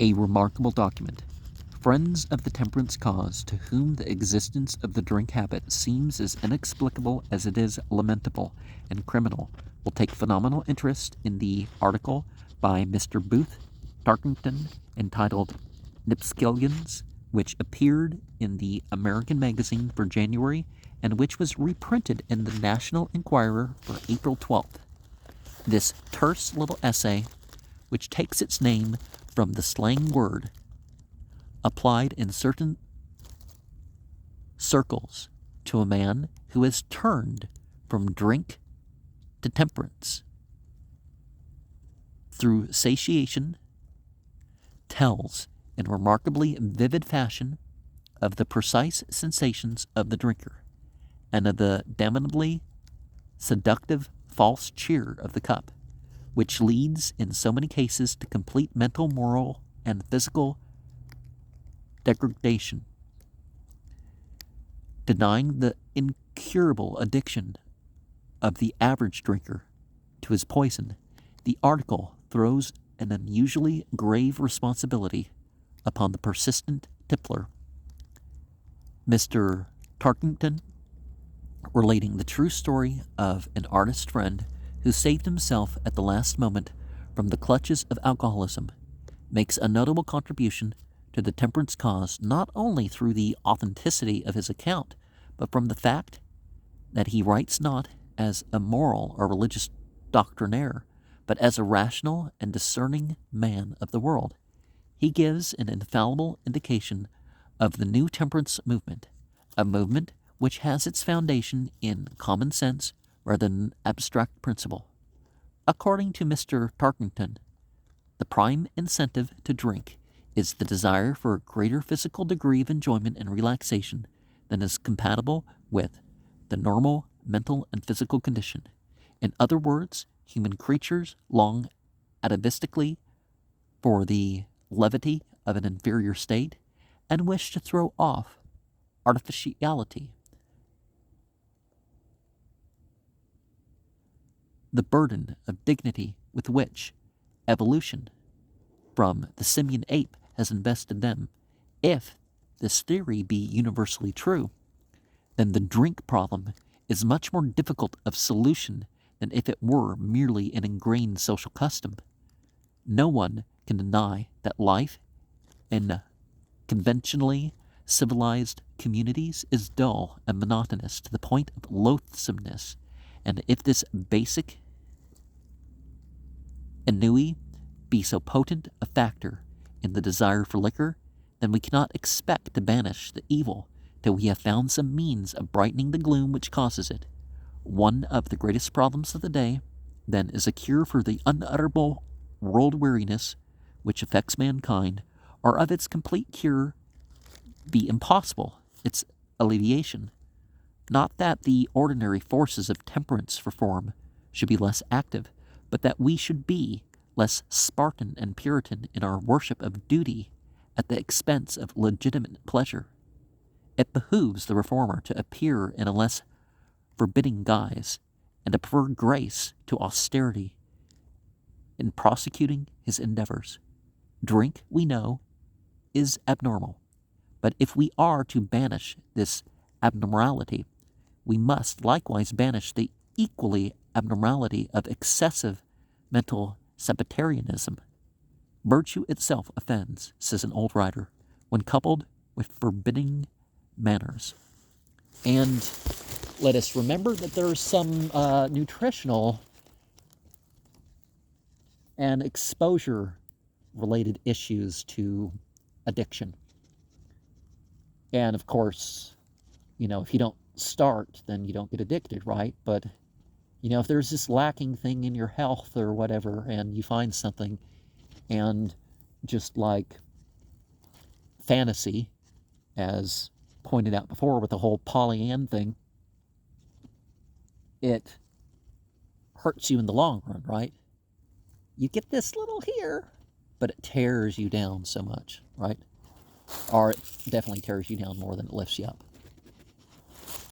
A remarkable document. Friends of the temperance cause, to whom the existence of the drink habit seems as inexplicable as it is lamentable and criminal, will take phenomenal interest in the article by Mr. Booth Tarkington entitled Nipskillions, which appeared in the American Magazine for January and which was reprinted in the National Enquirer for April 12th. This terse little essay, which takes its name from the slang word applied in certain circles to a man who has turned from drink to temperance through satiation, tells in remarkably vivid fashion of the precise sensations of the drinker and of the damnably seductive false cheer of the cup, which leads in so many cases to complete mental, moral, and physical degradation. Denying the incurable addiction of the average drinker to his poison, the article throws an unusually grave responsibility upon the persistent tippler. Mr. Tarkington, relating the true story of an artist friend who saved himself at the last moment from the clutches of alcoholism, makes a notable contribution to the temperance cause not only through the authenticity of his account, but from the fact that he writes not as a moral or religious doctrinaire, but as a rational and discerning man of the world. He gives an infallible indication of the new temperance movement, a movement which has its foundation in common sense rather than abstract principle. According to Mr. Tarkington, the prime incentive to drink is the desire for a greater physical degree of enjoyment and relaxation than is compatible with the normal mental and physical condition. In other words, human creatures long atavistically for the levity of an inferior state and wish to throw off artificiality, the burden of dignity with which evolution from the simian ape has invested them. If this theory be universally true, then the drink problem is much more difficult of solution than if it were merely an ingrained social custom. No one can deny that life in conventionally civilized communities is dull and monotonous to the point of loathsomeness, and if this basic ennui be so potent a factor in the desire for liquor, then we cannot expect to banish the evil till we have found some means of brightening the gloom which causes it. One of the greatest problems of the day, then, is a cure for the unutterable world-weariness which affects mankind, or of its complete cure be impossible, its alleviation. Not that the ordinary forces of temperance reform should be less active, but that we should be less Spartan and Puritan in our worship of duty at the expense of legitimate pleasure. It behooves the reformer to appear in a less forbidding guise, and to prefer grace to austerity in prosecuting his endeavors. Drink, we know, is abnormal, but if we are to banish this abnormality, we must likewise banish the equally abnormality of excessive mental septarianism. Virtue itself offends, says an old writer, when coupled with forbidding manners. And let us remember that there are some nutritional and exposure-related issues to addiction. And of course, if you don't start, then you don't get addicted, right? But, if there's this lacking thing in your health or whatever, and you find something, and just like fantasy, as pointed out before with the whole Pollyann thing, it hurts you in the long run, right? You get this little here, but it tears you down so much, right? Or it definitely tears you down more than it lifts you up.